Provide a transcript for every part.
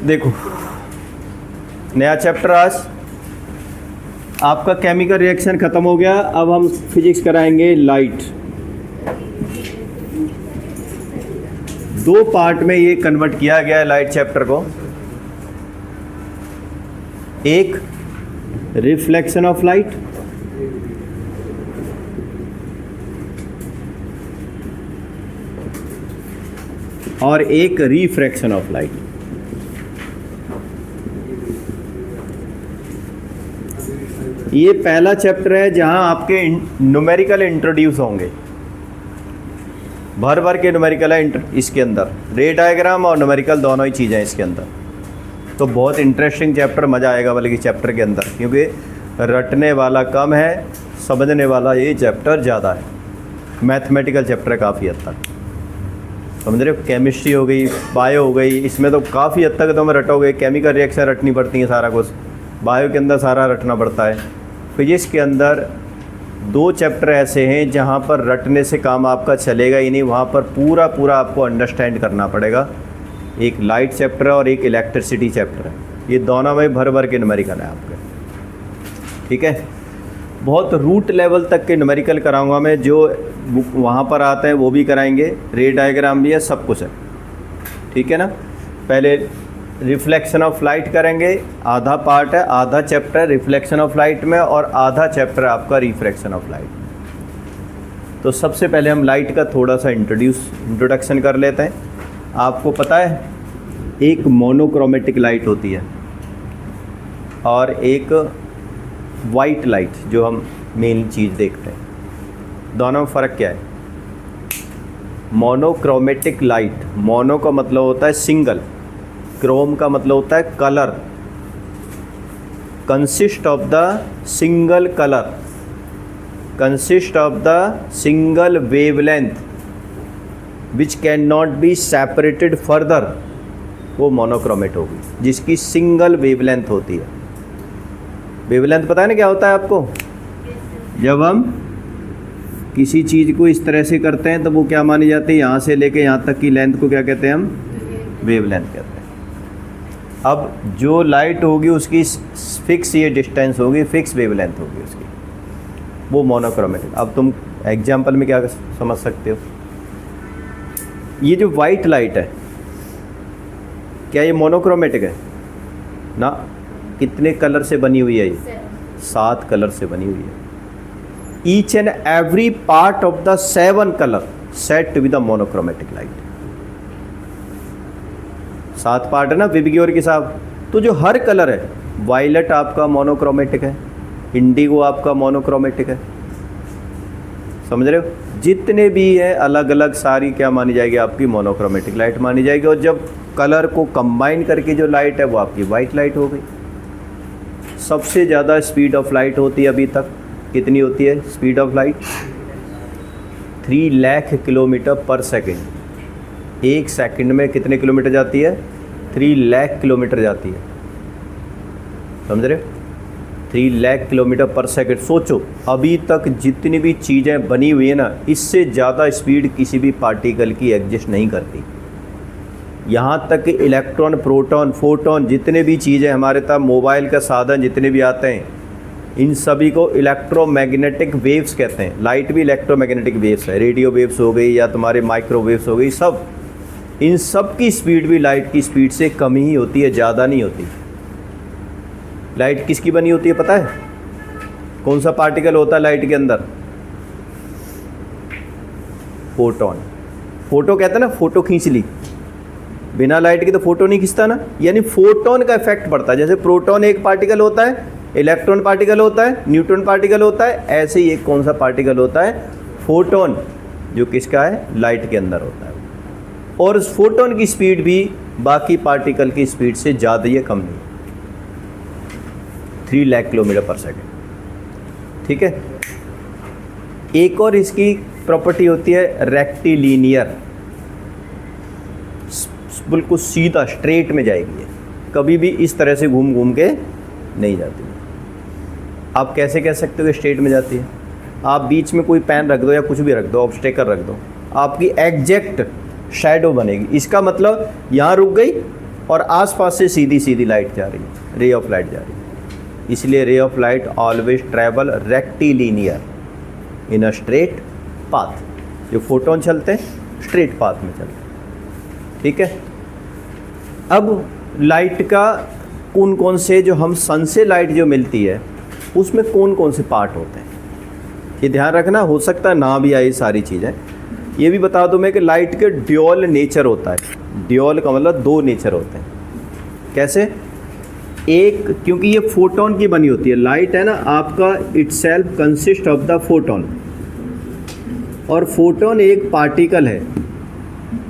देखो नया चैप्टर आज आपका केमिकल रिएक्शन ख़त्म हो गया। अब हम फिजिक्स कराएंगे लाइट। दो पार्ट में ये कन्वर्ट किया गया है लाइट चैप्टर को। एक रिफ्लेक्शन ऑफ लाइट और एक रिफ्रैक्शन ऑफ लाइट। ये पहला चैप्टर है जहां आपके न्यूमेरिकल इंट्रोड्यूस होंगे। भर भर के न्यूमेरिकल है इसके अंदर, रे डायग्राम और न्यूमेरिकल दोनों ही चीज़ें इसके अंदर। तो बहुत इंटरेस्टिंग चैप्टर, मज़ा आएगा बल्कि चैप्टर के अंदर, क्योंकि रटने वाला कम है, समझने वाला ये चैप्टर ज़्यादा है। मैथमेटिकल चैप्टर है काफ़ी हद तक, समझ रहे हो। केमिस्ट्री हो गई, बायो हो गई, इसमें तो काफ़ी हद तक तुम रटोगे। केमिकल रिएक्शन रटनी पड़ती है सारा कुछ, बायो के अंदर सारा रटना पड़ता है। फिजिक्स के अंदर दो चैप्टर ऐसे हैं जहाँ पर रटने से काम आपका चलेगा ही नहीं, वहाँ पर पूरा पूरा आपको अंडरस्टैंड करना पड़ेगा। एक लाइट चैप्टर है और एक इलेक्ट्रिसिटी चैप्टर है। ये दोनों में भर भर के न्यूमेरिकल है आपके, ठीक है। बहुत रूट लेवल तक के न्यूमेरिकल कराऊंगा मैं, जो वहाँ पर आते हैं वो भी कराएंगे, रे डायग्राम भी है, सब कुछ है, ठीक है ना। पहले रिफ्लेक्शन ऑफ लाइट करेंगे, आधा पार्ट है, आधा चैप्टर रिफ्लेक्शन ऑफ लाइट में और आधा चैप्टर आपका रिफ्रैक्शन ऑफ लाइट। तो सबसे पहले हम लाइट का थोड़ा सा इंट्रोडक्शन कर लेते हैं। आपको पता है एक मोनोक्रोमेटिक लाइट होती है और एक वाइट लाइट जो हम मेन चीज़ देखते हैं, दोनों में फ़र्क क्या है। मोनोक्रोमेटिक लाइट, मोनो का मतलब होता है सिंगल, क्रोम का मतलब होता है colour, consist of the single colour, consist of the single wavelength which can not be separated further, वो मोनोक्रोमेट होगी, जिसकी सिंगल वेवलेंथ होती है। वेवलेंथ पता है ना क्या होता है आपको? जब हम किसी चीज़ को इस तरह से करते हैं तो वो क्या मानी जाती है, यहाँ से लेके यहाँ तक की लेंथ को क्या कहते हैं हम? वेवलेंथ कहते हैं। अब जो लाइट होगी उसकी फिक्स ये डिस्टेंस होगी, फिक्स वेवलेंथ होगी उसकी, वो मोनोक्रोमेटिक। अब तुम एग्जाम्पल में क्या समझ सकते हो, ये जो वाइट लाइट है क्या ये मोनोक्रोमेटिक है? ना। कितने कलर से बनी हुई है ये? 7 कलर से बनी हुई है। Each and every part of the 7 colour set with the monochromatic light. 7 part है ना विबग्योर के साथ। तो जो हर कलर है, वायलेट आपका मोनोक्रोमेटिक है, इंडिगो आपका मोनोक्रोमेटिक है, समझ रहे हो। जितने भी है अलग अलग सारी क्या मानी जाएगी? आपकी मोनोक्रोमेटिक लाइट मानी जाएगी। और जब कलर को कंबाइन करके जो लाइट है वो आपकी वाइट लाइट हो गई। सबसे ज़्यादा स्पीड ऑफ लाइट होती है अभी तक, कितनी होती है speed of light? 3 lakh kilometre पर सेकेंड। एक सेकंड में कितने किलोमीटर जाती है? 3 लाख किलोमीटर जाती है, समझ रहे हो। 3 लाख किलोमीटर पर सेकंड। सोचो अभी तक जितनी भी चीज़ें बनी हुई है ना, इससे ज़्यादा स्पीड किसी भी पार्टिकल की एग्जिस्ट नहीं करती। यहाँ तक कि इलेक्ट्रॉन, प्रोटॉन, फोटॉन, जितने भी चीज़ें हमारे पास, मोबाइल का साधन जितने भी आते हैं, इन सभी को इलेक्ट्रोमैग्नेटिक वेव्स कहते हैं। लाइट भी इलेक्ट्रोमैग्नेटिक वेव्स है, रेडियो वेव्स हो गई या तुम्हारे माइक्रोवेव्स हो गई, सब इन सब की स्पीड भी लाइट की स्पीड से कम ही होती है, ज़्यादा नहीं होती। लाइट किसकी बनी होती है पता है? कौन सा पार्टिकल होता है लाइट के अंदर? फोटोन। फोटो कहते हैं ना, फोटो खींच ली, बिना लाइट के तो फोटो नहीं खींचता ना। यानी फोटोन का इफेक्ट पड़ता है। जैसे प्रोटॉन एक पार्टिकल होता है, इलेक्ट्रॉन पार्टिकल होता है, न्यूट्रॉन पार्टिकल होता है, ऐसे ही एक कौन सा पार्टिकल होता है? फोटोन, जो किसका है? लाइट के अंदर होता है। और उस फोटोन की स्पीड भी बाकी पार्टिकल की स्पीड से ज़्यादा ही कम नहीं, 3 लाख किलोमीटर पर सेकेंड, ठीक है। एक और इसकी प्रॉपर्टी होती है रेक्टिलीनियर, बिल्कुल सीधा स्ट्रेट में जाएगी, कभी भी इस तरह से घूम घूम के नहीं जाती। आप कैसे कह सकते हो कि स्ट्रेट में जाती है? आप बीच में कोई पेन रख दो या कुछ भी रख दो, ऑब्स्टेकल रख दो, आपकी एग्जैक्ट शैडो बनेगी। इसका मतलब यहाँ रुक गई और आसपास से सीधी सीधी लाइट जा रही है, रे ऑफ लाइट जा रही है। इसलिए रे of light always travel rectilinear in a straight path. जो फोटोन चलते हैं स्ट्रेट पाथ में चलते हैं, ठीक है। अब लाइट का कौन कौन से, जो हम सन से लाइट जो मिलती है उसमें कौन कौन से पार्ट होते हैं, ये ध्यान रखना। हो सकता है ना भी आए सारी चीज़ें। ये भी बता दूं मैं कि लाइट के ड्यूअल नेचर होता है। ड्यूअल का मतलब दो नेचर होते हैं। कैसे? एक, क्योंकि ये फोटोन की बनी होती है लाइट, है ना, आपका itself consist of the photon, और फोटोन एक पार्टिकल है।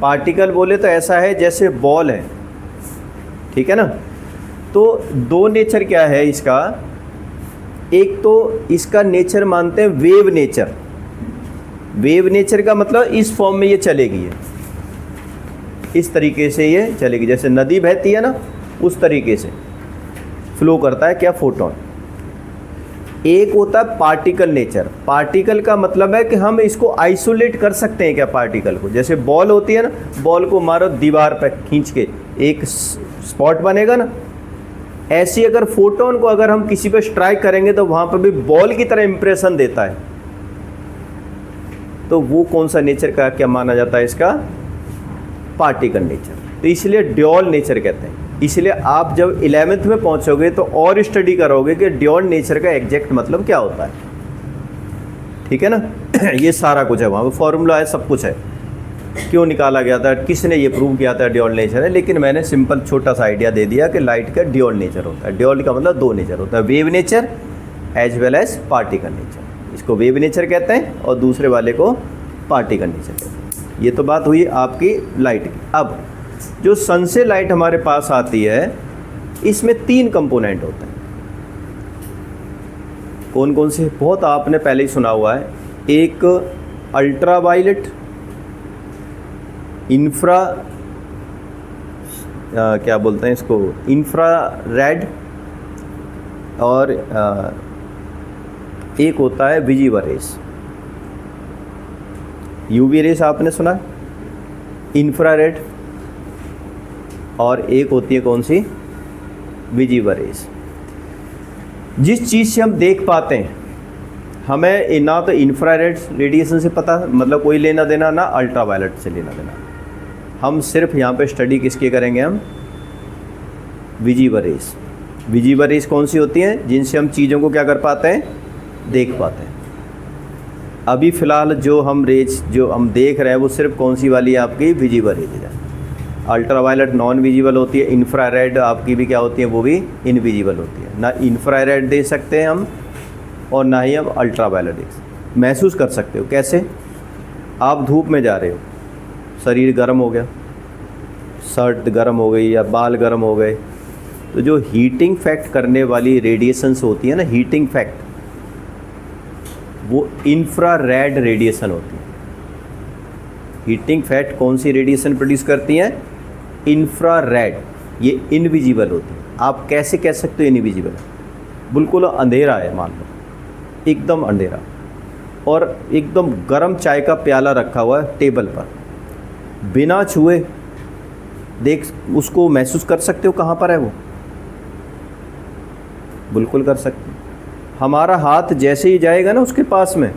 पार्टिकल बोले तो ऐसा है जैसे बॉल है, ठीक है ना। तो दो नेचर क्या है इसका, एक तो इसका नेचर मानते हैं वेव नेचर। वेव नेचर का मतलब इस फॉर्म में ये चलेगी, ये इस तरीके से ये चलेगी, जैसे नदी बहती है ना उस तरीके से फ्लो करता है क्या, फोटोन। एक होता है पार्टिकल नेचर। पार्टिकल का मतलब है कि हम इसको आइसोलेट कर सकते हैं क्या पार्टिकल को। जैसे बॉल होती है ना, बॉल को मारो दीवार पर खींच के एक स्पॉट बनेगा ना, ऐसी अगर फोटोन को अगर हम किसी पे स्ट्राइक करेंगे तो वहाँ पर भी बॉल की तरह इंप्रेशन देता है। तो वो कौन सा नेचर का क्या माना जाता है, इसका पार्टिकल नेचर। तो इसलिए ड्यूअल नेचर कहते हैं। इसलिए आप जब 11th में पहुंचोगे तो और स्टडी करोगे कि ड्यूअल नेचर का एग्जैक्ट मतलब क्या होता है, ठीक है ना। ये सारा कुछ है, वहाँ पर फॉर्मूला है, सब कुछ है, क्यों निकाला गया था, किसने ये प्रूव किया था ड्यूअल नेचर है। लेकिन मैंने सिंपल छोटा सा आइडिया दे दिया कि लाइट का ड्यूअल नेचर होता है। ड्यूअल का मतलब दो नेचर होता है, wave nature as well as particle nature. इसको वेव नेचर कहते हैं और दूसरे वाले को पार्टिकल नेचर कहते हैं। ये तो बात हुई आपकी लाइट की। अब जो सन से लाइट हमारे पास आती है, इसमें 3 कंपोनेंट होते हैं। कौन कौन से? बहुत आपने पहले ही सुना हुआ है। एक अल्ट्रा वायलेट, इंफ्रा क्या बोलते हैं इसको, इंफ्रा रेड, और एक होता है विजिबल रेस। यूवी रेस आपने सुना, इंफ्रा रेड, और एक होती है कौन सी, विजिबल रेस। जिस चीज़ से हम देख पाते हैं, हमें ना तो इंफ्रारेड रेडिएशन से पता मतलब कोई लेना देना, ना अल्ट्रा वायलेट से लेना देना। हम सिर्फ यहाँ पे स्टडी किसकी करेंगे, हम विजिबल रेस। विजिबल रेस कौन सी होती हैं, जिनसे हम चीज़ों को क्या कर पाते हैं, देख पाते हैं। अभी फ़िलहाल जो हम रेज जो हम देख रहे हैं वो सिर्फ कौन सी वाली है, आपकी विजिबल रेज है। अल्ट्रा वायलेट नॉन विजिबल होती है, इंफ्रारेड आपकी भी क्या होती है, वो भी इनविजिबल होती है। ना इंफ्रारेड दे सकते हैं हम और ना ही हम अल्ट्रा वायलेट महसूस कर सकते हो। कैसे? आप धूप में जा रहे हो, शरीर गर्म हो गया, शर्ट गर्म हो गई या बाल गर्म हो गए, तो जो हीटिंग फैक्ट करने वाली रेडिएशंस होती है ना, हीटिंग फैक्ट, वो इंफ्रारेड रेडिएशन होती है। हीटिंग फैक्ट कौन सी रेडिएशन प्रोड्यूस करती हैं, इंफ्रारेड। ये इनविजिबल होती है। आप कैसे कह सकते हो इनविजिबल? बिल्कुल अंधेरा है, मान लो एकदम अंधेरा, और एकदम गर्म चाय का प्याला रखा हुआ है टेबल पर, बिना छुए देख उसको महसूस कर सकते हो कहाँ पर है वो? बिल्कुल कर सकते हो। हमारा हाथ जैसे ही जाएगा ना उसके पास में,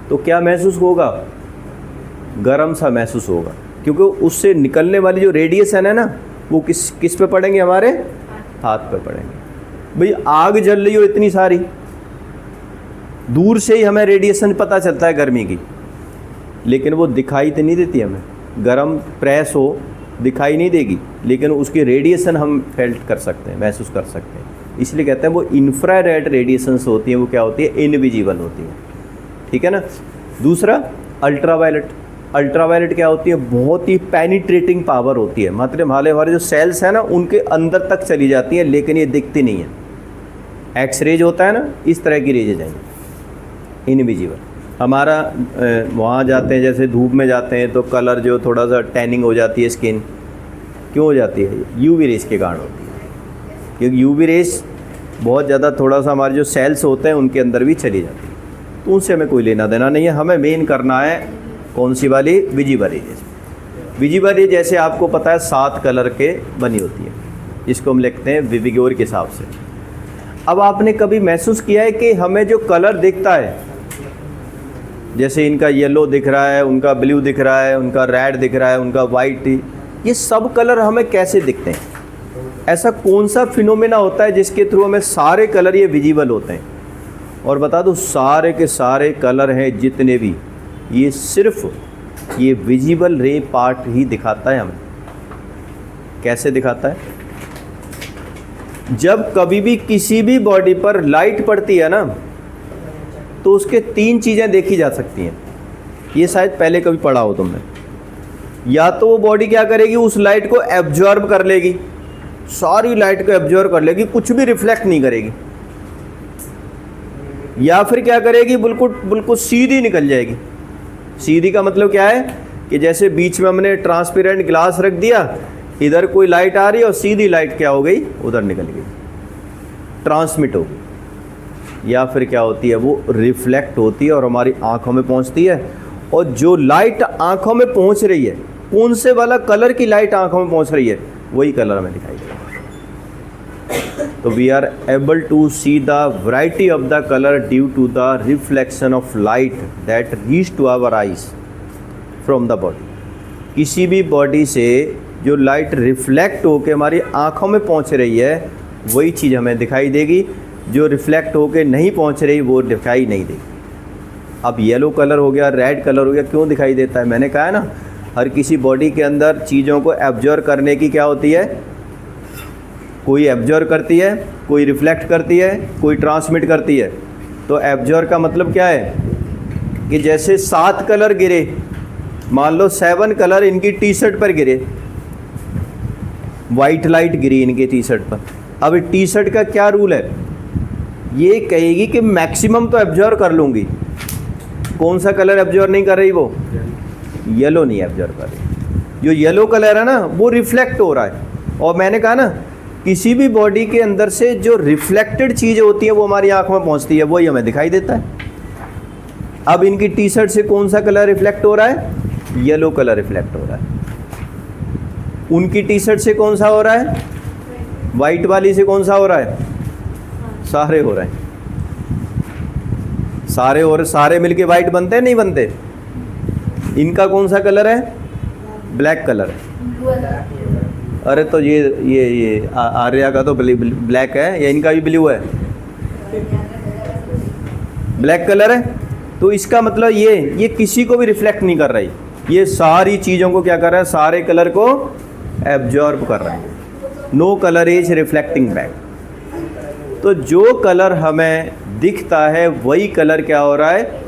तो क्या महसूस होगा, गर्म सा महसूस होगा, क्योंकि उससे निकलने वाली जो रेडिएशन है ना, वो किस पे पड़ेंगे, हमारे हाथ पे पड़ेंगे। भाई आग जल रही हो इतनी सारी, दूर से ही हमें रेडिएशन पता चलता है गर्मी की, लेकिन वो दिखाई तो नहीं देती हमें। गर्म प्रेस हो दिखाई नहीं देगी, लेकिन उसकी रेडिएशन हम फेल्ट कर सकते हैं, महसूस कर सकते हैं। इसलिए कहते हैं वो इंफ्रारेड रेडिएशंस होती हैं, वो क्या होती है, इनविजिबल होती हैं, ठीक है ना। दूसरा अल्ट्रावायलेट। अल्ट्रावायलेट क्या होती है, बहुत ही पेनिट्रेटिंग पावर होती है, मतलब हमारे जो सेल्स हैं ना उनके अंदर तक चली जाती हैं, लेकिन ये दिखती नहीं है। एक्स रेज होता है ना, इस तरह की रेजेज हैं, इनविजिबल। हमारा वहाँ जाते हैं, जैसे धूप में जाते हैं तो कलर जो थोड़ा सा टैनिंग हो जाती है स्किन, क्यों हो जाती है, यूवी रेस के कारण होती है, क्योंकि यूवी रेस बहुत ज़्यादा थोड़ा सा हमारे जो सेल्स होते हैं उनके अंदर भी चली जाती है, तो उनसे हमें कोई लेना देना नहीं है। हमें मेन करना है कौन सी वाली, विजिबल रेज। विजिबल रेज जैसे आपको पता है 7 कलर के बनी होती है। इसको हम लिखते हैं विविगोर के हिसाब से। अब आपने कभी महसूस किया है कि हमें जो कलर दिखता है, जैसे इनका येलो दिख रहा है, उनका ब्लू दिख रहा है, उनका रेड दिख रहा है, उनका वाइट, ये सब कलर हमें कैसे दिखते हैं? ऐसा कौन सा फिनोमेना होता है जिसके थ्रू हमें सारे कलर ये विजिबल होते हैं? और बता दूं, सारे के सारे कलर हैं जितने भी, ये सिर्फ ये विजिबल रे पार्ट ही दिखाता है हमें। कैसे दिखाता है? जब कभी भी किसी भी बॉडी पर लाइट पड़ती है ना, तो उसके 3 चीज़ें देखी जा सकती हैं। ये शायद पहले कभी पढ़ा हो तुमने। या तो वो बॉडी क्या करेगी, उस लाइट को एब्जॉर्ब कर लेगी, सारी लाइट को एब्जॉर्ब कर लेगी, कुछ भी रिफ्लेक्ट नहीं करेगी। या फिर क्या करेगी, बिल्कुल सीधी निकल जाएगी। सीधी का मतलब क्या है कि जैसे बीच में हमने ट्रांसपेरेंट ग्लास रख दिया, इधर कोई लाइट आ रही है और सीधी लाइट क्या हो गई, उधर निकल गई, ट्रांसमिट हो गई। या फिर क्या होती है, वो रिफ्लेक्ट होती है और हमारी आंखों में पहुंचती है। और जो लाइट आंखों में पहुंच रही है, कौन से वाला कलर की लाइट आंखों में पहुंच रही है, वही कलर हमें दिखाई देगा। तो we are able to see the variety of the colour due to the reflection of light that reach to our eyes from the body. किसी भी बॉडी से जो लाइट रिफ्लेक्ट होकर हमारी आंखों में पहुंच रही है, वही चीज़ हमें दिखाई देगी। जो रिफ्लेक्ट होकर नहीं पहुंच रही, वो दिखाई नहीं देगी। अब येलो कलर हो गया, रेड कलर हो गया, क्यों दिखाई देता है? मैंने कहा है ना, हर किसी बॉडी के अंदर चीज़ों को एब्जॉर्ब करने की क्या होती है, कोई एब्जॉर्ब करती है, कोई रिफ्लेक्ट करती है, कोई ट्रांसमिट करती है। तो एब्जॉर्ब का मतलब क्या है कि जैसे 7 कलर गिरे, मान लो 7 कलर इनकी टी शर्ट पर गिरे, वाइट लाइट गिरी इनके टी शर्ट पर। अब टी शर्ट का क्या रूल है, ये कहेगी कि मैक्सिमम तो एब्जॉर्ब कर लूँगी। कौन सा कलर एब्जॉर्ब नहीं कर रही? वो येलो नहीं एब्जॉर्ब कर रही। जो येलो कलर है ना, वो रिफ्लेक्ट हो रहा है। और मैंने कहा ना, किसी भी बॉडी के अंदर से जो रिफ्लेक्टेड चीज़ें होती हैं, वो हमारी आंखों में पहुंचती है, वही हमें दिखाई देता है। अब इनकी टी शर्ट से कौन सा कलर रिफ्लेक्ट हो रहा है? येलो कलर रिफ्लेक्ट हो रहा है। उनकी टी शर्ट से कौन सा हो रहा है? वाइट वाली से कौन सा हो रहा है? सारे हो रहे हैं, सारे और सारे मिलके वाइट बनते हैं, नहीं बनते? इनका कौन सा कलर है? ब्लैक कलर है। अरे तो ये आर्या का तो ब्लैक है, या इनका भी ब्लू है? ब्लैक कलर है। तो इसका मतलब ये किसी को भी रिफ्लेक्ट नहीं कर रही, ये सारी चीज़ों को क्या कर रहा है, सारे कलर को एब्जॉर्ब कर रहा है। No colour is reflecting back. तो जो कलर हमें दिखता है, वही कलर क्या हो रहा है,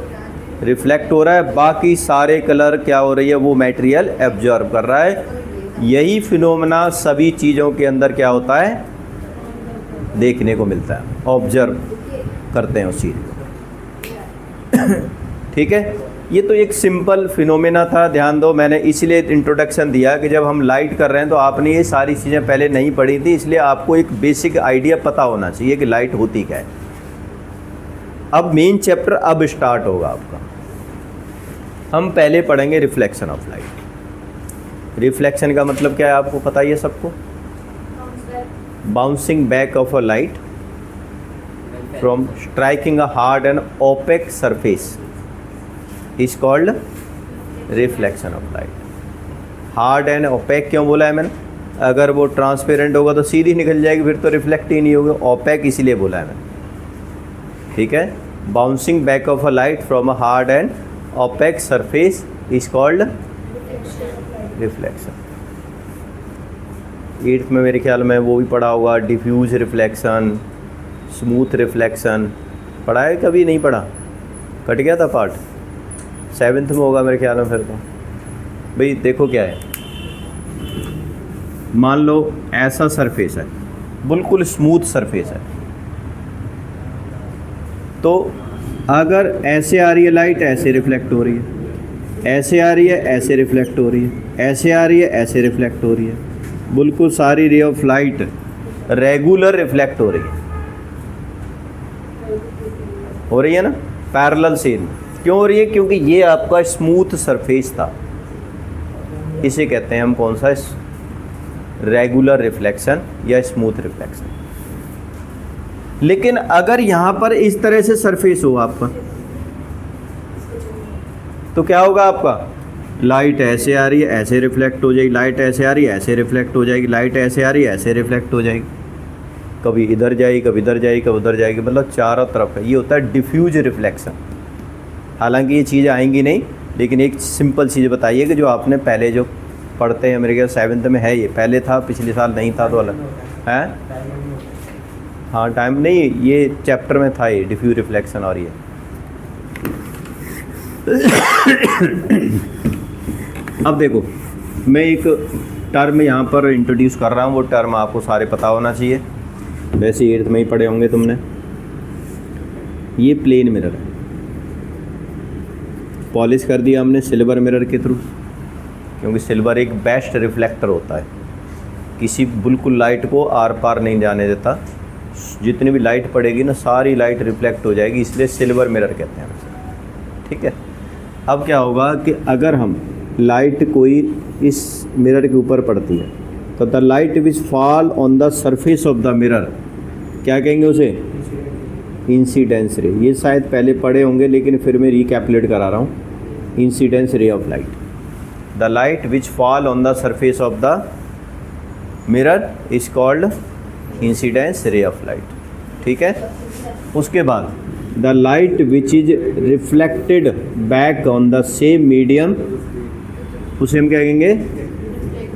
रिफ्लेक्ट हो रहा है। बाकी सारे कलर क्या हो रही है, वो मटेरियल एब्जॉर्ब कर रहा है। यही फिनोमेना सभी चीज़ों के अंदर क्या होता है, देखने को मिलता है, ऑब्जर्व करते हैं उस चीज़ को। ठीक है, ये तो एक सिंपल फिनोमेना था। ध्यान दो, मैंने इसलिए इंट्रोडक्शन दिया कि जब हम लाइट कर रहे हैं तो आपने ये सारी चीज़ें पहले नहीं पढ़ी थी, इसलिए आपको एक बेसिक आइडिया पता होना चाहिए कि लाइट होती क्या है। अब मेन चैप्टर अब स्टार्ट होगा आपका। हम पहले पढ़ेंगे रिफ्लेक्शन ऑफ लाइट। रिफ्लेक्शन का मतलब क्या है, आपको पता ही है सबको? Bouncing back of a light from striking a hard and opaque surface is called reflection of light. Hard and opaque क्यों बोला है मैंने? अगर वो ट्रांसपेरेंट होगा तो सीधी निकल जाएगी, फिर तो रिफ्लेक्ट ही नहीं होगा। ओपेक इसीलिए बोला है मैंने। ठीक है, bouncing back of a light from a hard and opaque surface is called reflection. 8th में मेरे ख्याल में वो भी पढ़ा होगा, डिफ्यूज रिफ्लेक्शन, स्मूथ रिफ्लेक्शन। पढ़ा है कभी? नहीं पढ़ा, कट गया था पार्ट। 7th में होगा मेरे ख्याल में। फिर तो भाई देखो क्या है, मान लो ऐसा सरफेस है, बिल्कुल स्मूथ सरफेस है, तो अगर ऐसे आ रही है लाइट, ऐसे रिफ्लेक्ट हो रही है, ऐसे आ रही है, ऐसे रिफ्लेक्ट हो रही है, ऐसे आ रही है, ऐसे रिफ्लेक्ट हो रही है। बिल्कुल सारी रे ऑफ लाइट रेगुलर रिफ्लेक्ट हो रही है ना, पैरेलल सेम। क्यों हो रही है? क्योंकि ये आपका स्मूथ सरफेस था। इसे कहते हैं हम कौन सा, रेगुलर रिफ्लेक्शन या स्मूथ रिफ्लेक्शन। लेकिन अगर यहाँ पर इस तरह से सरफेस हो आपका, तो क्या होगा आपका, लाइट ऐसे आ रही है ऐसे रिफ्लेक्ट हो जाएगी, लाइट ऐसे आ रही है ऐसे रिफ्लेक्ट हो जाएगी, लाइट ऐसे आ रही है ऐसे रिफ्लेक्ट हो जाएगी, कभी इधर जाएगी कभी इधर जाएगी कभी उधर जाएगी, मतलब चारों तरफ है। ये होता है डिफ्यूज रिफ्लेक्शन। हालांकि ये चीज़ें आएंगी नहीं, लेकिन एक सिंपल चीज़ बताइए कि जो आपने पहले जो पढ़ते हैं मेरे ख्याल 7th में है, ये पहले था पिछले साल नहीं था तो अलग है। हाँ टाइम नहीं, ये चैप्टर में था ये डिफ्यूज रिफ्लेक्शन। और ये अब देखो मैं एक टर्म यहाँ पर इंट्रोड्यूस कर रहा हूँ, वो टर्म आपको सारे पता होना चाहिए, वैसे 8th में ही पढ़े होंगे तुमने। ये प्लेन मिरर है, पॉलिश कर दिया हमने सिल्वर मिरर के थ्रू, क्योंकि सिल्वर एक बेस्ट रिफ्लेक्टर होता है, किसी बिल्कुल लाइट को आर पार नहीं जाने देता, जितनी भी लाइट पड़ेगी ना सारी लाइट रिफ्लेक्ट हो जाएगी, इसलिए सिल्वर मिरर कहते हैं उसे। ठीक है, अब क्या होगा कि अगर हम लाइट कोई इस मिरर के ऊपर पड़ती है तो the light which fall on the surface of the mirror, क्या कहेंगे उसे, इंसिडेंस रे। ये शायद पहले पढ़े होंगे लेकिन फिर मैं रिकैपुलेट करा रहा हूँ, इंसिडेंस रे of light. The light which fall on the surface of the mirror is called incidence रे ऑफ लाइट। ठीक है, उसके बाद the light which is reflected back on the same medium, उसे हम क्या कहेंगे,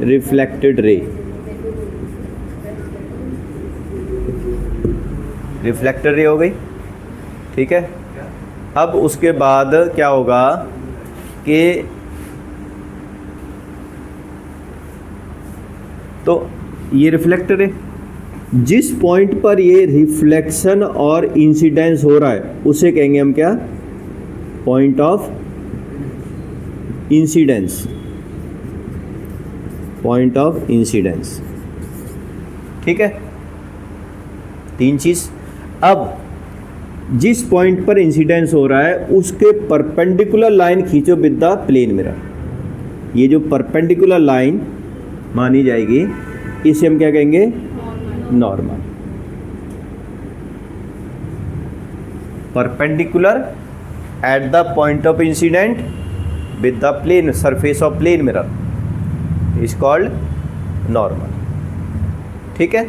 रिफ्लेक्टेड रे। रिफ्लेक्टेड रे हो गई। ठीक है, अब उसके बाद क्या होगा कि तो ये रिफ्लेक्टेड रे, जिस पॉइंट पर ये रिफ्लेक्शन और इंसिडेंस हो रहा है उसे कहेंगे हम क्या, point of incidence, point of incidence. ठीक है, 3 चीज़। अब जिस पॉइंट पर इंसिडेंस हो रहा है उसके परपेंडिकुलर लाइन खींचो विद द प्लेन मिरर। ये जो परपेंडिकुलर लाइन मानी जाएगी इसे हम क्या कहेंगे, normal. Perpendicular at the point of incident with the plane surface of plane mirror is called normal. ठीक है,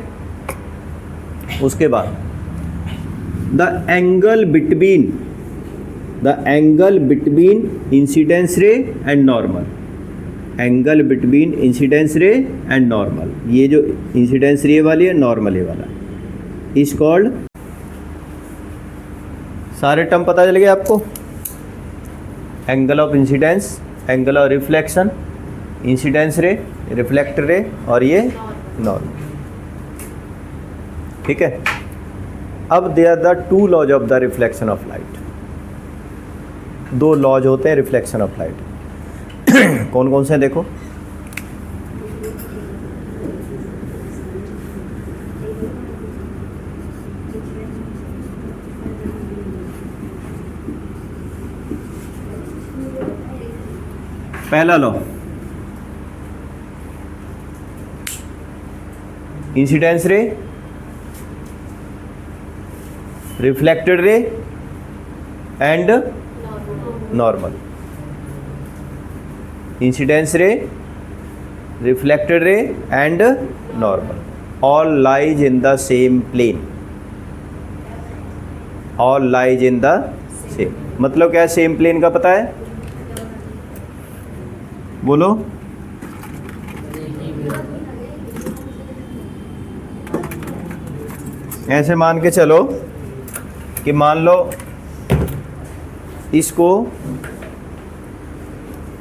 उसके बाद the angle between incidence ray and normal, angle between incidence ray and normal, ये जो इंसिडेंस रे वाली है normal ये वाला इज कॉल्ड, सारे टर्म पता चल गए आपको, angle of incidence, angle of reflection, incidence ray, reflector ray और ये नॉर्मल। ठीक है, अब they are the 2 laws of the reflection of light. 2 laws होते हैं रिफ्लेक्शन ऑफ लाइट। कौन कौन से हैं देखो, पहला law incidence ray, reflected ray and normal. Incidence ray, reflected ray and normal, all lies in the same plane, all lies in the same. मतलब क्या है सेम प्लेन का, पता है, बोलो, ऐसे मान के चलो कि मान लो इसको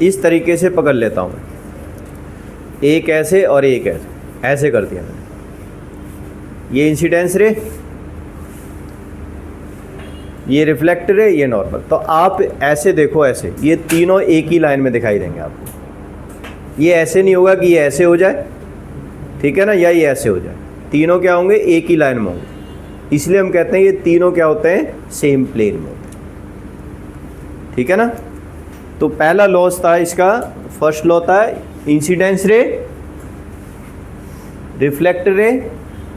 इस तरीके से पकड़ लेता हूँ, एक ऐसे और एक ऐसे, ऐसे कर दिया मैंने, ये इंसिडेंस रे, ये रिफ्लेक्ट रे, ये नॉर्मल। तो आप ऐसे देखो, ऐसे ये तीनों एक ही लाइन में दिखाई देंगे आपको। ये ऐसे नहीं होगा कि ये ऐसे हो जाए, ठीक है ना, या ये ऐसे हो जाए, तीनों क्या होंगे, एक ही लाइन में होंगे। इसलिए हम कहते हैं ये तीनों क्या होते हैं, सेम प्लेन में होते हैं। ठीक है ना, तो पहला लॉ था इसका, फर्स्ट लॉ था इंसिडेंस रे, reflected ray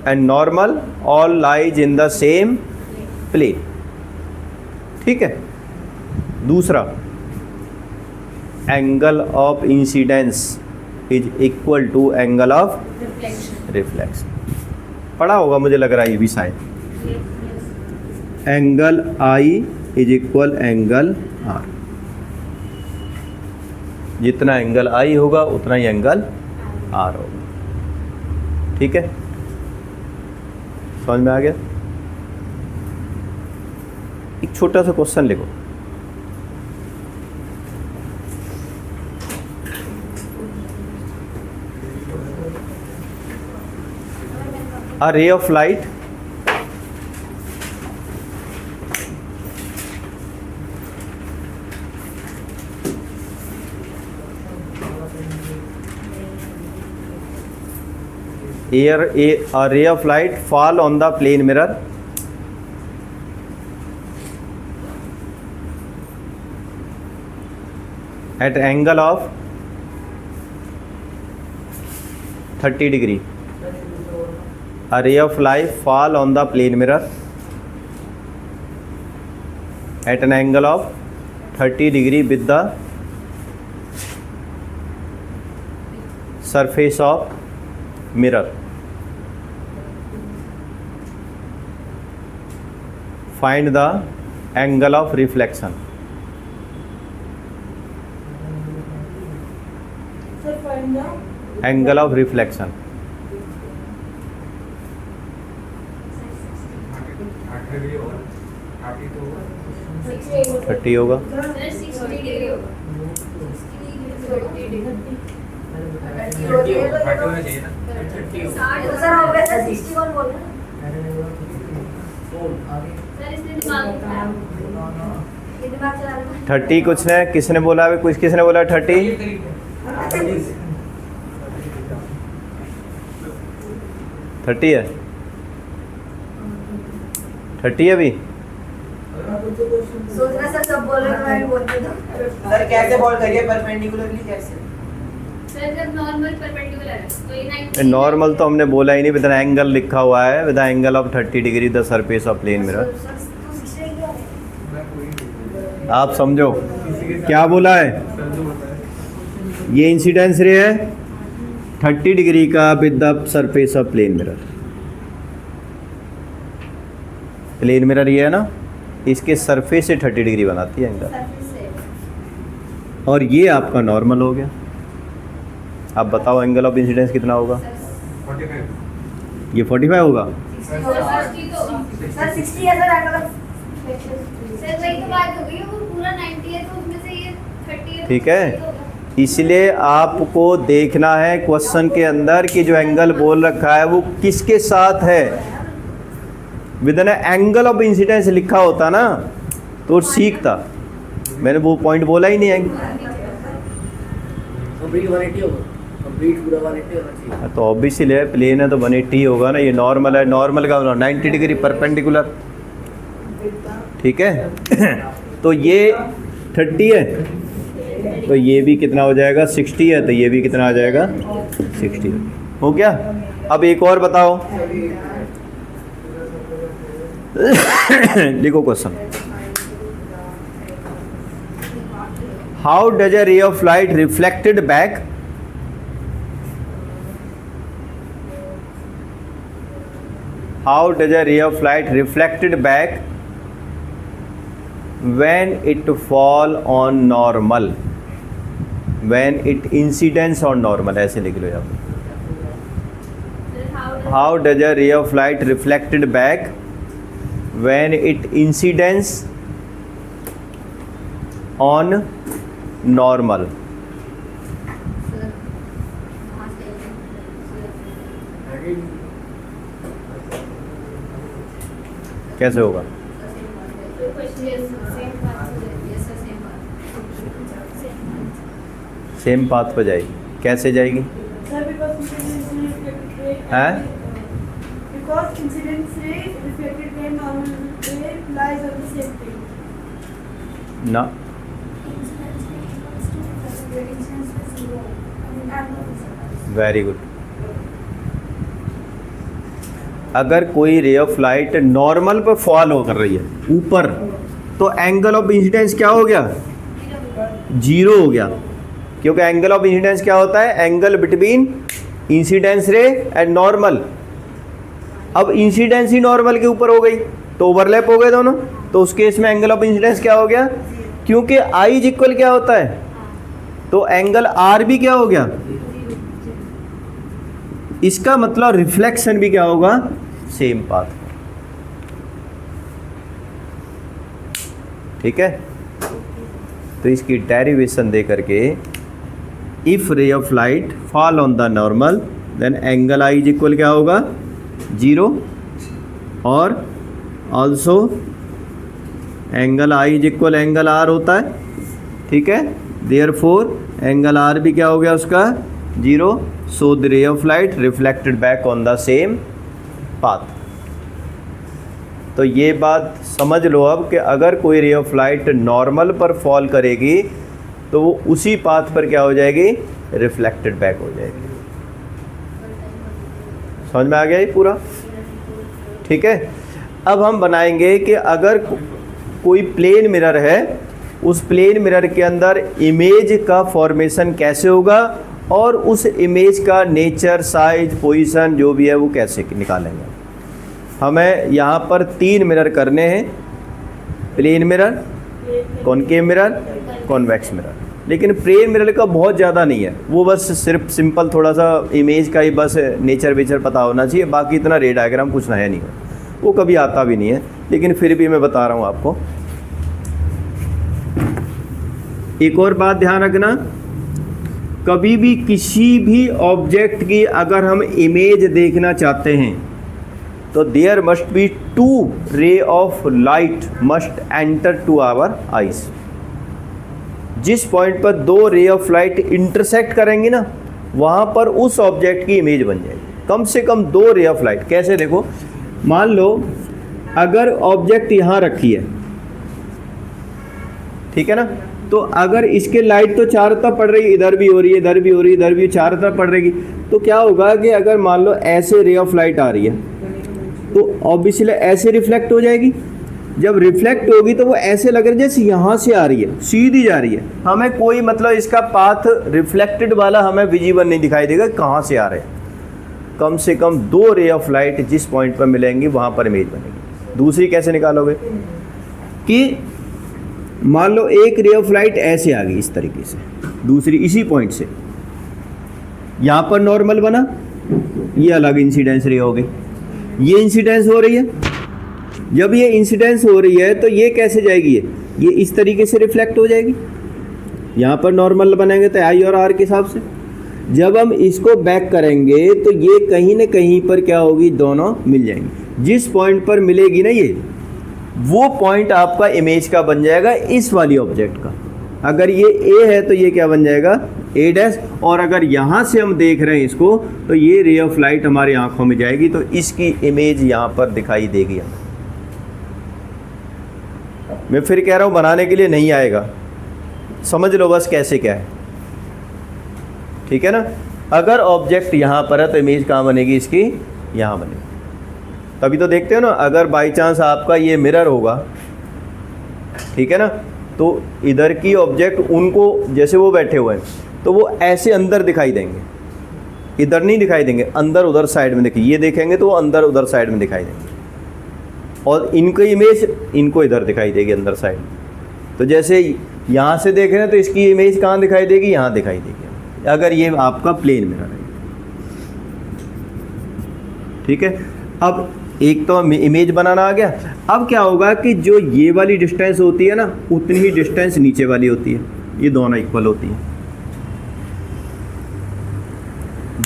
and normal all lies in the same plane. ठीक है. दूसरा, angle of incidence is equal to angle of reflection. पढ़ा होगा मुझे लग रहा है ये भी शायद. Angle I is equal angle R. जितना एंगल आई होगा उतना ही एंगल आर होगा. ठीक है, समझ में आ गया. एक छोटा सा क्वेश्चन लिखो. A ray of light a ray of light fall on the plane mirror at angle of 30 degree. A ray of light fall on the plane mirror at an angle of 30 degree with the surface of mirror. Find the angle of reflection. Sir, find the Angle of reflection. 30 होगा. Sir हो गया sir 61 बोल रहे हैं. 30 कुछ ने किसने बोला अभी, कुछ किसने बोला 30? 30 है. 30 है अभी. सोच रहा सर सब बोल रहे हैं मैं भी बोलती हूँ. सर कैसे बॉल करिए परपेंडिकुलरली कैसे? सर जब नॉर्मल परपेंडिकुलर है तो ये 90 नॉर्मल तो हमने बोला ही नहीं. विद एंगल लिखा हुआ है. With angle of 30 degree the surface of plane mirror. आप समझो क्या बोला है. ये इंसिडेंस रे है 30 डिग्री का with the surface of plane mirror. Plane mirror ये है ना, इसके सरफेस से 30 डिग्री बनाती है एंगल. और ये आपका नॉर्मल हो गया. आप बताओ एंगल ऑफ इंसिडेंस कितना होगा. 45. ये 45 होगा. सर 60 है सर एंगल ऑफ सर वही तो बात हो गई, वो पूरा 90 है तो उसमें से ये 30 है. ठीक है, इसलिए आपको देखना है क्वेश्चन के अंदर कि जो एंगल बोल रखा है वो किसके साथ है. With an angle of incidence लिखा होता ना तो सीखता. मैंने वो पॉइंट बोला ही नहीं है. कंप्लीट 180 होगा. कंप्लीट पूरा 180 होना चाहिए. तो ऑब्वियसली है, प्लेन है तो 180 होगा ना. ये नॉर्मल है, नॉर्मल का 90 डिग्री परपेंडिकुलर. ठीक है. तो ये 30 है तो ये भी कितना हो जाएगा 60 है तो ये भी कितना आ जाएगा 60 हो गया. अब एक और बताओ. लिखो क्वेश्चन. हाउ डज अ रे of light reflected back when it fall on normal, when it incidence on normal. ऐसे लिख लो यहाँ पे. How does a ray of light reflected back when it incidence on normal? कैसे होगा. Same path पर जाएगी. कैसे जाएगी. सर बिकॉज़ इंसिडेंस रे हैं. because incidence ray reflected ray normal ray lies on the same plane. ना. Very good. अगर कोई रे ऑफ लाइट नॉर्मल पर फॉल हो कर रही है ऊपर, तो एंगल ऑफ इंसिडेंस क्या हो गया? जीरो हो गया, क्योंकि एंगल ऑफ इंसिडेंस क्या होता है? Angle between incidence ray and normal. अब इंसिडेंस ही नॉर्मल के ऊपर हो गई तो ओवरलैप हो गए दोनों, तो उस केस में एंगल ऑफ इंसिडेंस क्या हो गया? क्योंकि आई इज इक्वल क्या होता है, तो एंगल आर भी क्या हो गया? इसका मतलब रिफ्लेक्शन भी क्या होगा? Same path. ठीक है, तो इसकी डेरिवेशन दे करके if ray of light fall on the normal then angle I is equal क्या होगा? जीरो, और also angle I is equal angle R होता है। ठीक है, देयरफॉर एंगल आर भी क्या हो गया उसका? जीरो। सो द रे of light reflected back on the same path. तो ये बात समझ लो अब कि अगर कोई रे ऑफ लाइट नॉर्मल पर फॉल करेगी तो वो उसी पाथ पर क्या हो जाएगी? रिफ्लेक्टेड बैक हो जाएगी। समझ में आ गया ये पूरा? ठीक है, अब हम बनाएंगे कि अगर कोई प्लेन मिरर है, उस प्लेन मिरर के अंदर इमेज का फॉर्मेशन कैसे होगा और उस इमेज का नेचर, साइज, पोजीशन जो भी है वो कैसे निकालेंगे। हमें यहाँ पर 3 मिरर करने हैं, plane mirror, concave mirror, convex mirror. लेकिन प्लेन मिरर का बहुत ज़्यादा नहीं है, वो बस सिर्फ सिंपल थोड़ा सा इमेज का ही बस नेचर वेचर पता होना चाहिए, बाकी इतना रे डायग्राम कुछ नया नहीं है, वो कभी आता भी नहीं है, लेकिन फिर भी मैं बता रहा हूँ आपको। एक और बात ध्यान रखना, कभी भी किसी भी ऑब्जेक्ट की अगर हम इमेज देखना चाहते हैं तो there must be 2 ray of light must enter to our eyes. जिस पॉइंट पर 2 रे ऑफ लाइट इंटरसेक्ट करेंगे ना, वहाँ पर उस ऑब्जेक्ट की इमेज बन जाएगी। कम से कम 2 रे ऑफ लाइट। कैसे? देखो, मान लो अगर ऑब्जेक्ट यहाँ रखी है, ठीक है ना, तो अगर इसके लाइट तो चारों तरफ पड़ रही है, इधर भी हो रही है, इधर भी हो रही है, इधर भी चारों तरफ पड़ रहेगी, तो क्या होगा कि अगर मान लो ऐसे रे ऑफ लाइट आ रही है तो ऑब्वियसली ऐसे रिफ्लेक्ट हो जाएगी। जब रिफ्लेक्ट होगी तो वो ऐसे लग रहा है जैसे यहाँ से आ रही है, सीधी जा रही है। हमें कोई मतलब इसका पाथ रिफ्लेक्टेड वाला हमें विजिबल नहीं दिखाई देगा कहाँ से आ रहे हैं। कम से कम 2 रे ऑफ लाइट जिस पॉइंट पर मिलेंगी वहाँ पर इमेज बनेगी। दूसरी कैसे निकालोगे कि मान लो एक रे ऑफ लाइट ऐसे आ गई इस तरीके से, दूसरी इसी पॉइंट से, यहाँ पर नॉर्मल बना, ये अलग इंसिडेंस रे हो गई, ये इंसिडेंस हो रही है। जब ये इंसिडेंस हो रही है तो ये कैसे जाएगी? ये इस तरीके से रिफ्लेक्ट हो जाएगी, यहाँ पर नॉर्मल बनेंगे तो आई और आर के हिसाब से। जब हम इसको बैक करेंगे तो ये कहीं ना कहीं पर क्या होगी? दोनों मिल जाएंगी। जिस पॉइंट पर मिलेगी ना ये, वो पॉइंट आपका इमेज का बन जाएगा इस वाली ऑब्जेक्ट का। अगर ये ए है तो ये क्या बन जाएगा? ए डैश। और अगर यहाँ से हम देख रहे हैं इसको तो ये रे ऑफ लाइट हमारी आंखों में जाएगी, तो इसकी इमेज यहाँ पर दिखाई देगी हमें। मैं फिर कह रहा हूँ, बनाने के लिए नहीं आएगा, समझ लो बस कैसे क्या है। ठीक है ना? अगर ऑब्जेक्ट यहाँ पर है तो इमेज कहाँ बनेगी? इसकी यहाँ बनेगी। तभी तो देखते हो ना, अगर बाई चांस आपका ये मिरर होगा, ठीक है ना, तो इधर की ऑब्जेक्ट उनको जैसे वो बैठे हुए हैं तो वो ऐसे अंदर दिखाई देंगे, इधर नहीं दिखाई देंगे, अंदर उधर साइड में देखिए, ये देखेंगे तो वो अंदर उधर साइड में दिखाई देंगे, और इनकी इमेज इनको इधर दिखाई देगी अंदर साइड। तो जैसे यहाँ से देख रहे हैं तो इसकी इमेज कहाँ दिखाई देगी? यहाँ दिखाई देगी, अगर ये आपका प्लेन मिरर है। ठीक है, अब एक तो इमेज बनाना आ गया। अब क्या होगा कि जो ये वाली डिस्टेंस होती है ना, उतनी ही डिस्टेंस नीचे वाली होती है, ये दोनों इक्वल होती है।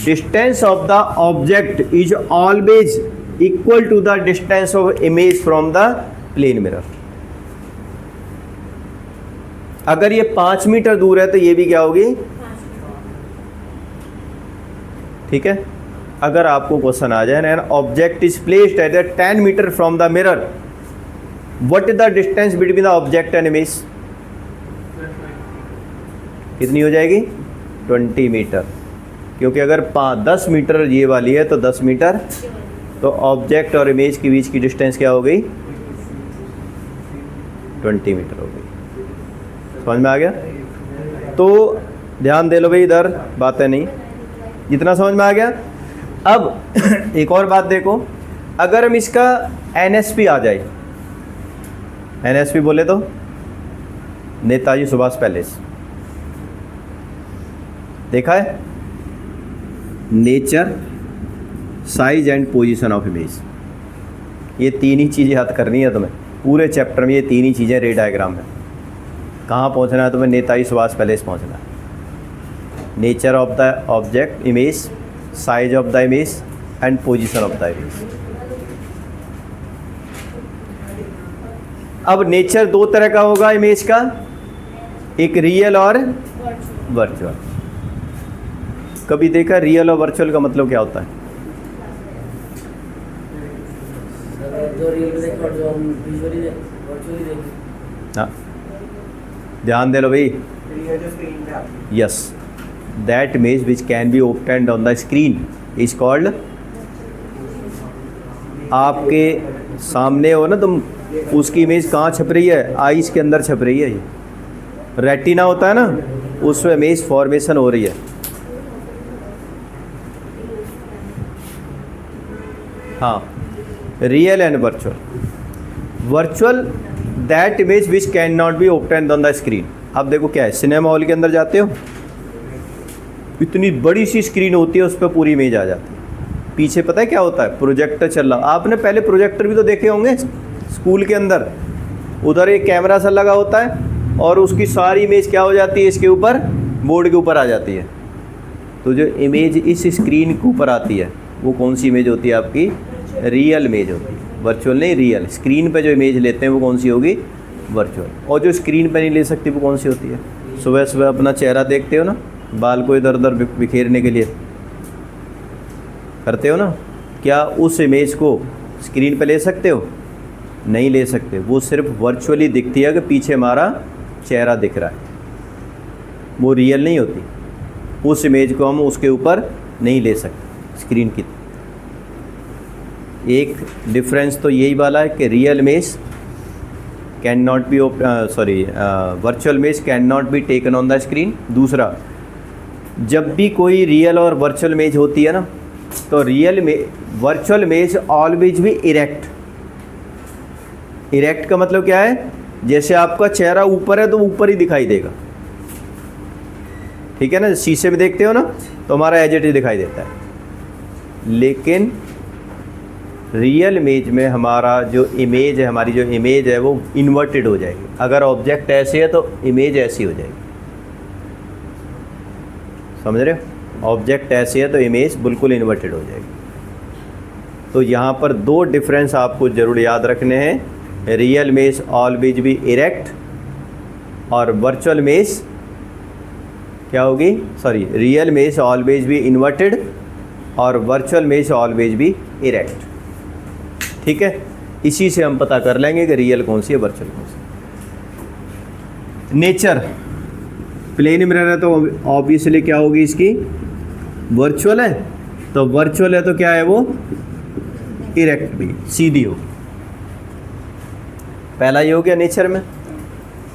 Distance of the object is always equal to the distance of image from the plane mirror. अगर ये 5 मीटर दूर है तो ये भी क्या होगी? ठीक है। अगर आपको क्वेश्चन आ जाए ना, object is placed at 10 metre from the mirror, what is the distance between the object and image? कितनी हो जाएगी? 20 मीटर। क्योंकि अगर 10 मीटर ये वाली है तो 10 मीटर तो ऑब्जेक्ट और इमेज के बीच की डिस्टेंस क्या हो गई? 20 मीटर हो गई। समझ में आ गया? तो ध्यान दे लो भाई, इधर बातें नहीं, जितना समझ में आ गया। अब एक और बात देखो, अगर हम इसका NSP आ जाए, NSP बोले तो नेताजी सुभाष पैलेस, देखा है? Nature, size and position of image, ये तीन ही चीज़ें याद करनी है तुम्हें पूरे चैप्टर में। ये तीन ही चीज़ें रे डायग्राम में। कहाँ पहुँचना है तुम्हें? नेताजी सुभाष पैलेस पहुँचना है। Nature of the object image, size of the image and position of the image. अब नेचर दो तरह का होगा इमेज का, एक रियल और वर्चुअल। कभी देखा रियल और वर्चुअल का मतलब क्या होता है? जो रियल में देखें और जो हम विजुअली वर्चुअली देखें। हाँ, ध्यान दे लो भाई। Yes, that image which can be obtained on the screen is called, आपके सामने हो ना तुम, उसकी इमेज कहाँ छप रही है? आईज के अंदर छप रही है। ये रेटिना होता है ना, उसमें इमेज फॉर्मेशन हो रही है। हाँ, real and virtual. Virtual that image which can not be obtained on the screen. अब देखो क्या है, सिनेमा हॉल के अंदर जाते हो, इतनी बड़ी सी स्क्रीन होती है, उस पर पूरी इमेज आ जाती है। पीछे पता है क्या होता है? प्रोजेक्टर चल रहा। आपने पहले प्रोजेक्टर भी तो देखे होंगे स्कूल के अंदर, उधर एक कैमरा सा लगा होता है और उसकी सारी इमेज क्या हो जाती है? इसके ऊपर, बोर्ड के ऊपर आ जाती है। तो जो इमेज इस स्क्रीन के ऊपर आती है वो कौन सी इमेज होती है? आपकी रियल इमेज होती है, वर्चुअल नहीं, रियल। स्क्रीन पे जो इमेज लेते हैं वो कौन सी होगी? वर्चुअल। और जो स्क्रीन पे नहीं ले सकती वो कौन सी होती है? सुबह सुबह अपना चेहरा देखते हो ना, बाल को इधर उधर बिखेरने के लिए करते हो ना, क्या उस इमेज को स्क्रीन पे ले सकते हो? नहीं ले सकते। वो सिर्फ वर्चुअली दिखती है कि पीछे हमारा चेहरा दिख रहा है, वो रियल नहीं होती। उस इमेज को हम उसके ऊपर नहीं ले सकते स्क्रीन की। एक डिफरेंस तो यही वाला है कि real image can not be virtual image can not be taken on the screen. दूसरा, जब भी कोई रियल और वर्चुअल इमेज होती है ना, तो वर्चुअल इमेज ऑलवेज भी इरेक्ट। इरेक्ट का मतलब क्या है? जैसे आपका चेहरा ऊपर है तो ऊपर ही दिखाई देगा, ठीक है ना? शीशे में देखते हो ना तो हमारा एज इट इज दिखाई देता है। लेकिन रियल इमेज में हमारा जो इमेज है, हमारी जो इमेज है वो इन्वर्टेड हो जाएगी। अगर ऑब्जेक्ट ऐसे है तो इमेज ऐसी हो जाएगी। समझ रहे हो? ऑब्जेक्ट ऐसे है तो इमेज बिल्कुल इन्वर्टेड हो जाएगी। तो यहाँ पर दो डिफरेंस आपको ज़रूर याद रखने हैं। रियल इमेज ऑलवेज भी इरेक्ट और वर्चुअल इमेज क्या होगी? रियल इमेज ऑलवेज भी इन्वर्टेड और वर्चुअल इमेज ऑलवेज भी इरेक्ट। ठीक है, इसी से हम पता कर लेंगे कि रियल कौन सी है, वर्चुअल कौन सी। नेचर प्लेन मिरर है तो ऑब्वियसली क्या होगी इसकी? वर्चुअल है। तो वर्चुअल है तो क्या है वो? इरेक्ट भी, सीधी होगी। पहला ये हो गया नेचर में।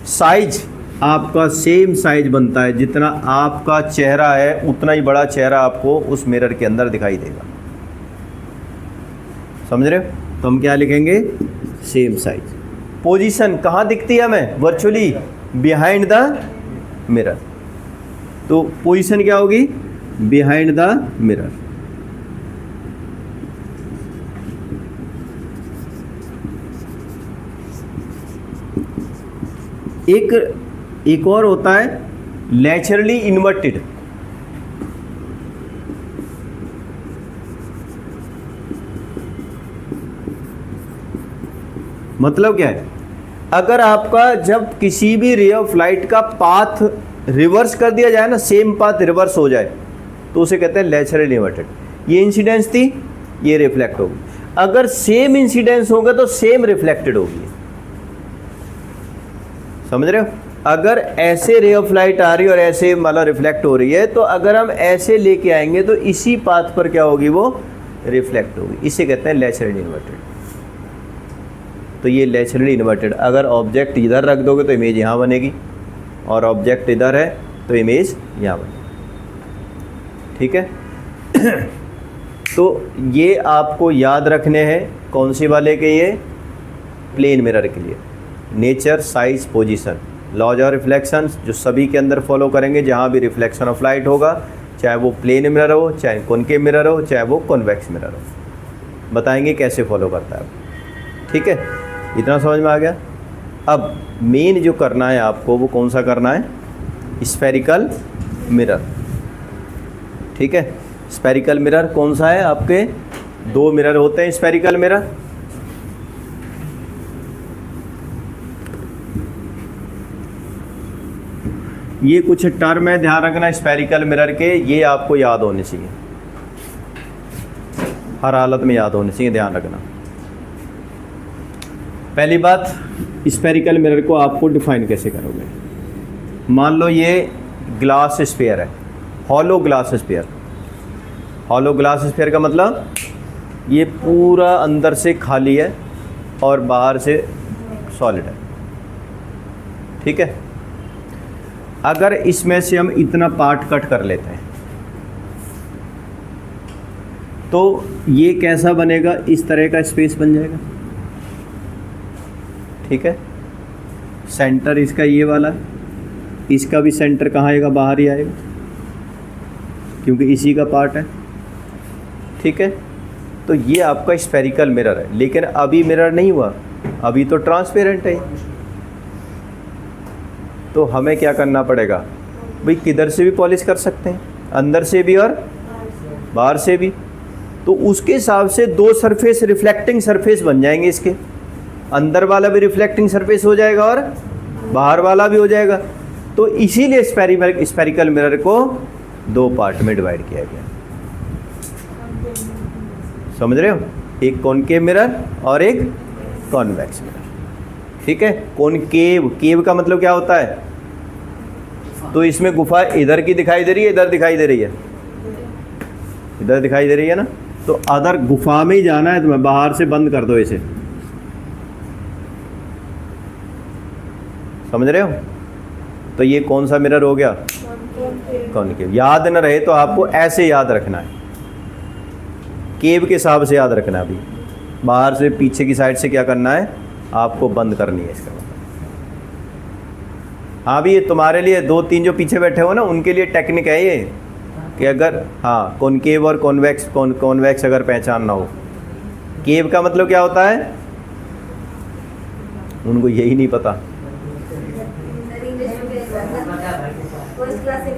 साइज आपका सेम साइज बनता है, जितना आपका चेहरा है उतना ही बड़ा चेहरा आपको उस मिरर के अंदर दिखाई देगा। समझ रहे हो? तो हम क्या लिखेंगे? Same size. पोजीशन कहाँ दिखती है हमें? Virtually behind the mirror. तो पोजीशन क्या होगी? Behind the mirror. एक और होता है नेचुरली इन्वर्टेड। मतलब क्या है? अगर आपका जब किसी भी रे ऑफ लाइट का पाथ रिवर्स कर दिया जाए ना, सेम पाथ रिवर्स हो जाए, तो उसे कहते हैं नेचुरली इन्वर्टेड। ये इंसिडेंस थी, ये रिफ्लेक्ट होगी। अगर सेम इंसिडेंस होगा तो सेम रिफ्लेक्टेड होगी। समझ रहे हो? अगर ऐसे रे ऑफ लाइट आ रही है और ऐसे मतलब रिफ्लेक्ट हो रही है, तो अगर हम ऐसे लेके आएंगे तो इसी पाथ पर क्या होगी? वो रिफ्लेक्ट होगी, इसे कहते हैं लैचरली इन्वर्टेड। तो ये लैचरली इन्वर्टेड, अगर ऑब्जेक्ट इधर रख दोगे तो इमेज यहाँ बनेगी, और ऑब्जेक्ट इधर है तो इमेज यहाँ बनेगी। ठीक है। तो ये आपको याद रखने हैं कौन सी वाले के, ये प्लेन मिरर के लिए, nature, size, position, laws of reflection जो सभी के अंदर फॉलो करेंगे। जहाँ भी रिफ्लेक्शन ऑफ लाइट होगा, चाहे वो प्लेन मिरर हो, चाहे कॉनकेव मिरर हो, चाहे वो कॉन्वेक्स मिरर हो, बताएंगे कैसे फॉलो करता है। ठीक है, इतना समझ में आ गया। अब मेन जो करना है आपको वो कौन सा करना है, स्फेरिकल मिरर। ठीक है, स्फेरिकल मिरर कौन सा है, आपके दो मिरर होते हैं स्फेरिकल मिरर। ये कुछ टर्म है, ध्यान रखना स्फेरिकल मिरर के, ये आपको याद होने चाहिए, हर हालत में याद होने चाहिए, ध्यान रखना। पहली बात, स्फेरिकल मिरर को आपको डिफाइन कैसे करोगे। मान लो ये ग्लास स्फीयर है, hollow glass sphere. Hollow glass sphere का मतलब ये पूरा अंदर से खाली है और बाहर से सॉलिड है। ठीक है, अगर इसमें से हम इतना पार्ट कट कर लेते हैं तो ये कैसा बनेगा, इस तरह का स्पेस बन जाएगा। ठीक है, सेंटर इसका ये वाला, इसका भी सेंटर कहाँ आएगा, बाहर ही आएगा, क्योंकि इसी का पार्ट है। ठीक है, तो ये आपका स्फेरिकल मिरर है, लेकिन अभी मिरर नहीं हुआ, अभी तो ट्रांसपेरेंट है। तो हमें क्या करना पड़ेगा भाई, किधर से भी पॉलिश कर सकते हैं, अंदर से भी और बाहर से भी। तो उसके हिसाब से दो सरफेस रिफ्लेक्टिंग सरफेस बन जाएंगे इसके, अंदर वाला भी रिफ्लेक्टिंग सरफेस हो जाएगा और बाहर वाला भी हो जाएगा। तो इसीलिए स्फेरिकल मिरर को दो पार्ट में डिवाइड किया गया। समझ रहे हो, एक कॉनकेव मिरर और एक कॉन्वेक्स मिरर। ठीक है, कॉनकेव, केव का मतलब क्या होता है, तो इसमें गुफा इधर की दिखाई दे रही है, इधर दिखाई दे रही है, इधर दिखाई दे रही है ना, तो अदर गुफा में ही जाना है तुम्हें, बाहर से बंद कर दो इसे। समझ रहे हो, तो ये कौन सा मिरर हो गया, कॉनकेव। याद न रहे तो आपको ऐसे याद रखना है, केव के हिसाब से याद रखना है। अभी बाहर से पीछे की साइड से क्या करना है, आपको बंद करनी है इसका मतलब। हाँ भी, ये तुम्हारे लिए दो तीन जो पीछे बैठे हो ना, उनके लिए टेक्निक है ये, कि अगर हाँ कॉनकेव और कॉन्वेक्स अगर पहचान ना हो। केव का मतलब क्या होता है, उनको यही नहीं पता। फर्स्ट क्लास से